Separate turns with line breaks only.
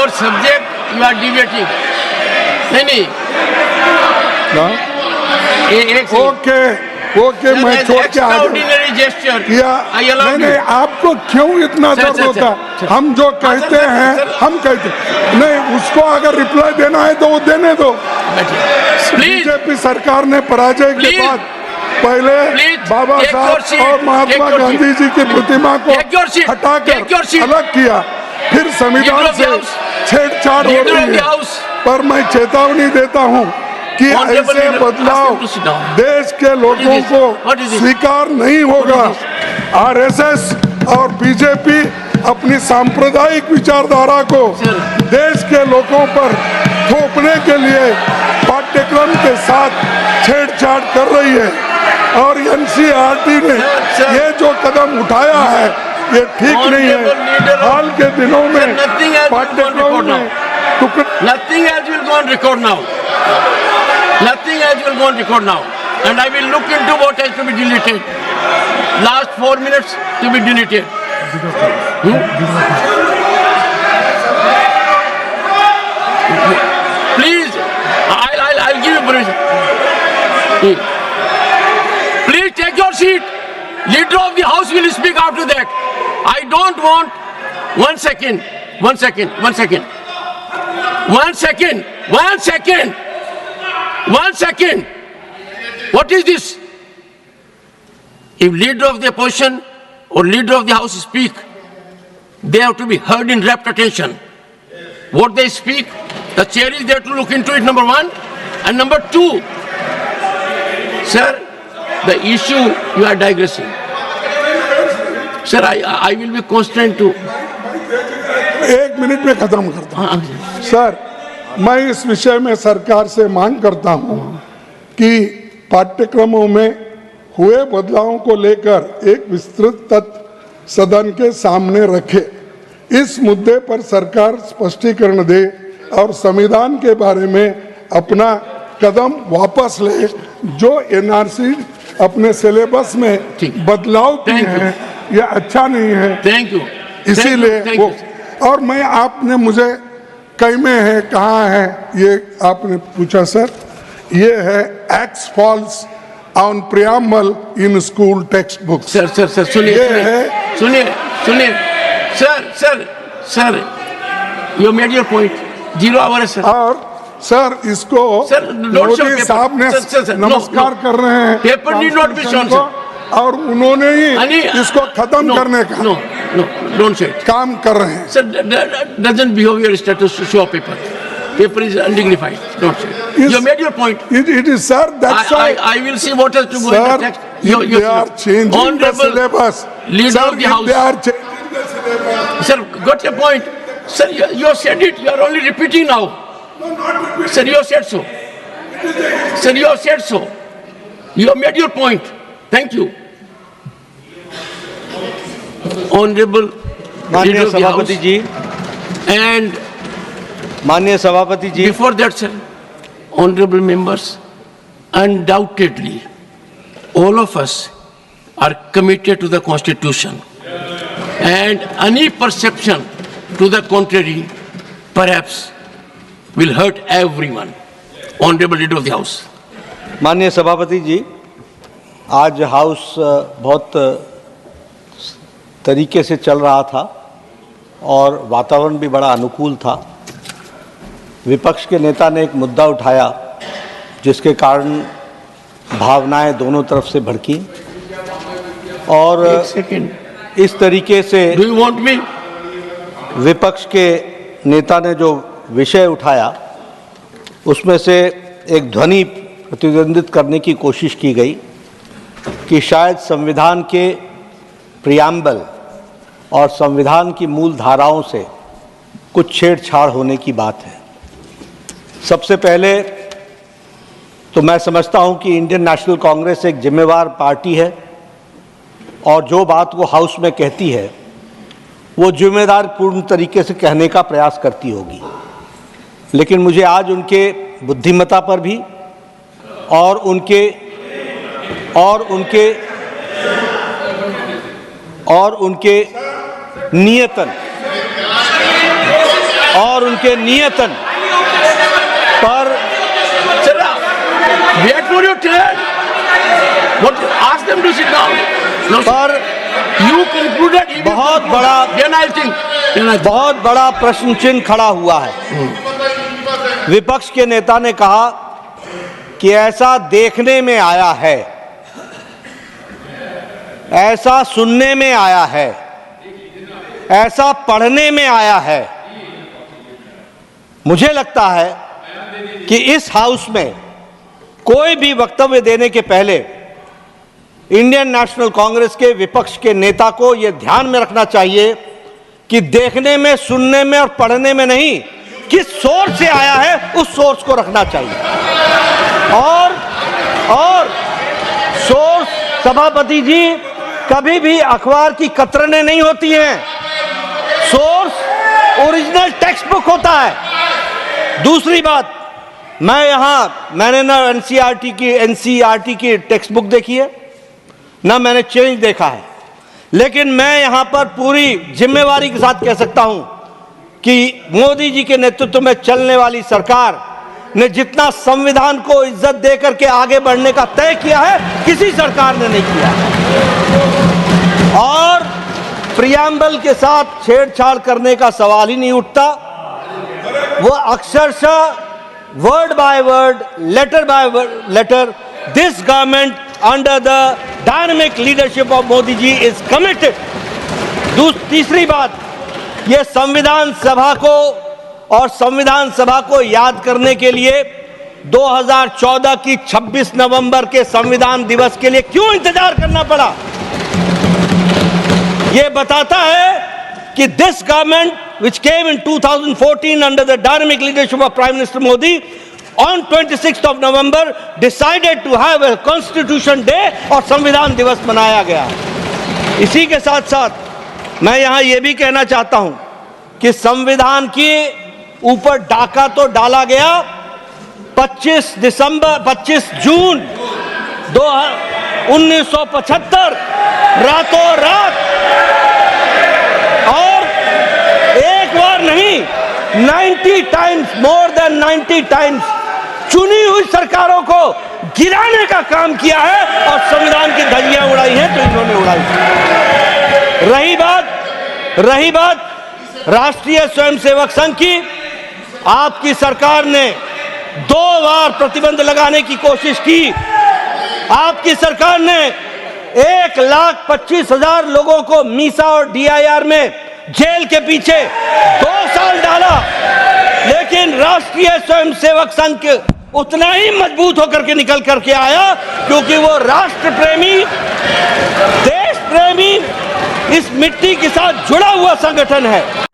your subject you are debating. नहीं
okay okay, मैं छोड़ के आ
extraordinary gesture.
किया।
I allow
नहीं,
you.
आपको क्यों इतना
सर,
दर्द
सर,
होता?
सर।
हम जो कहते
सर,
हैं
सर।
हम कहते नहीं, उसको अगर रिप्लाई देना है तो वो देने दो।
Please.
बीजेपी सरकार ने पराजय के
Please.
बाद पहले
Please.
Baba
Take your seat.
साहब और महात्मा
Take your
गांधी
seat.
जी की प्रतिमा को
Take your seat.
हटाकर
Take your seat.
अलग किया, फिर संविधान
Leader of the
से
House.
छेड़छाड़ हो
Leader of
रही
the
है।
House.
पर मैं चेतावनी देता हूँ कि
Honorable
ऐसे
leader,
बदलाव
ask him to sit down.
देश के लोगों
this?
को
What is this?
स्वीकार नहीं होगा। आरएसएस और बीजेपी अपनी सांप्रदायिक विचारधारा को
Sir.
देश के लोगों पर थोपने के लिए पाठ्यक्रम के साथ छेड़छाड़ कर रही है और एनसीईआरटी ने
Sir.
ये जो कदम उठाया है ये ठीक नहीं
Honorable leader
है।
of-
हाल के दिनों में
Sir, nothing else will go on
पाठ्यक्रम
record
में
now.
टुकड़े
Nothing else will go on record now. Nothing else will go on record now. And I will look into what has to be deleted. Last 4 minutes to be deleted. Please, I'll give you permission. Please take your seat. Leader of the House will speak after that. I don't want 1 second. 1 second. 1 second. 1 second. 1 second. 1 second. What is this? If leader of the opposition or leader of the House speak, they have to be heard in rapt attention. What they speak, the chair is there to look into it, number one. And number two, sir, the issue you are digressing. Sir, I will be constrained to.
1 minute में खत्म करता हूं। Sir, मैं इस विषय में सरकार से मांग करता हूं कि पाठ्यक्रमों में हुए बदलावों को लेकर एक विस्तृत तथ्य सदन के सामने रखे। इस मुद्दे पर सरकार स्पष्टीकरण दे और संविधान के बारे में अपना कदम वापस ले। जो एनआरसी अपने सिलेबस में बदलाव किए हैं यह अच्छा नहीं है।
Thank you.
इसीलिए वो, और मैं आपने मुझे कई में है कहाँ है ये आपने पूछा सर, ये है X falls on preamble in school text book.
Sir सुनिए sir you made your point. 0 hour है सर।
और सर इसको मोदी साहब ने नमस्कार कर रहे हैं
paper need not be shown
और उन्होंने ही इसको खत्म करने का
डोंट से
काम कर रहे हैं।
Sir doesn't behave your status to show paper. Paper is undignified. Don't say. You made your point.
It is, sir. That's why
I will see what has to go in the text.
They are changing the syllabus.
Leader of the House.
They are changing the syllabus.
Sir, got your point. Sir, you said it. You are only repeating now.
No, not repeating.
Sir, you have said so. Sir, you have said so. You have made your point. Thank you. Honorable
माननीय सभापति जी
and
माननीय सभापति जी,
before that, sir, honorable members, undoubtedly, all of us are committed to the Constitution, and any perception to the contrary, perhaps, will hurt everyone. Honorable Leader of the House.
माननीय सभापति जी, आज house बहुत तरीके से चल रहा था और वातावरण भी बड़ा अनुकूल था। विपक्ष के नेता ने एक मुद्दा उठाया जिसके कारण भावनाएं दोनों तरफ से भड़की और इस तरीके से
Do you want me?
विपक्ष के नेता ने जो विषय उठाया उसमें से एक ध्वनि प्रतिद्वंदित करने की कोशिश की गई कि शायद संविधान के प्रियम्बल और संविधान की मूल धाराओं से कुछ छेड़छाड़ होने की बात है। सबसे पहले तो मैं समझता हूं कि इंडियन नेशनल कांग्रेस एक जिम्मेवार पार्टी है और जो बात वो हाउस में कहती है वो जिम्मेदार पूर्ण तरीके से कहने का प्रयास करती होगी। लेकिन मुझे आज उनके बुद्धिमत्ता पर भी और उनके नियतन और उनके नियतन पर
Sir, wait for your turn. What? Ask them to sit down. No, sir.
पर
You concluded. If you
बहुत
conclude,
बड़ा-
Then I think.
बहुत बड़ा प्रश्न चिन्ह खड़ा हुआ है। विपक्ष के नेता ने कहा कि ऐसा देखने में आया है, ऐसा सुनने में आया है, ऐसा पढ़ने में आया है। मुझे लगता है कि इस हाउस में कोई भी वक्तव्य देने के पहले इंडियन नेशनल कांग्रेस के विपक्ष के नेता को यह ध्यान में रखना चाहिए कि देखने में, सुनने में और पढ़ने में नहीं, किस सोर्स से आया है उस सोर्स को रखना चाहिए। और सोर्स, सभापति जी, कभी भी अखबार की कतरनें नहीं होती हैं। सोर्स ओरिजिनल टेक्स्ट बुक होता है। दूसरी बात, मैंने ना एनसीईआरटी की टेक्स्ट बुक देखी है, ना मैंने चेंज देखा है, लेकिन मैं यहां पर पूरी जिम्मेवारी के साथ कह सकता हूं कि मोदी जी के नेतृत्व में चलने वाली सरकार ने जितना संविधान को इज्जत देकर के आगे बढ़ने का तय किया है, किसी सरकार ने नहीं किया। और प्रियम्बल के साथ छेड़छाड़ करने का सवाल ही नहीं उठता। वो अक्षरशः word by word, letter by letter, this government under the dynamic leadership of Modi ji is committed. तीसरी बात, ये संविधान सभा को और संविधान सभा को याद करने के लिए 2014 की 26 नवंबर के संविधान दिवस के लिए क्यों इंतजार करना पड़ा? यह बताता है कि this government which came in 2014 under the dynamic leadership of Prime Minister Modi on 26th of November decided to have a Constitution Day और संविधान दिवस मनाया गया। इसी के साथ साथ मैं यहां यह भी कहना चाहता हूं कि संविधान के ऊपर डाका तो डाला गया 25 जून 1975 रातों रात, और एक बार नहीं 90 टाइम्स, मोर देन 90 टाइम्स चुनी हुई सरकारों को गिराने का काम किया है और संविधान की धज्जियां उड़ाई हैं तो इन्होंने उड़ाई। रही बात राष्ट्रीय स्वयंसेवक संघ की, आपकी सरकार ने 2 बार प्रतिबंध लगाने की कोशिश की। आपकी सरकार ने 1,25,000 लोगों को मीसा और डीआईआर में जेल के पीछे 2 साल डाला, लेकिन राष्ट्रीय स्वयंसेवक संघ उतना ही मजबूत होकर के निकल करके आया, क्योंकि वो राष्ट्र प्रेमी, देश प्रेमी, इस मिट्टी के साथ जुड़ा हुआ संगठन है।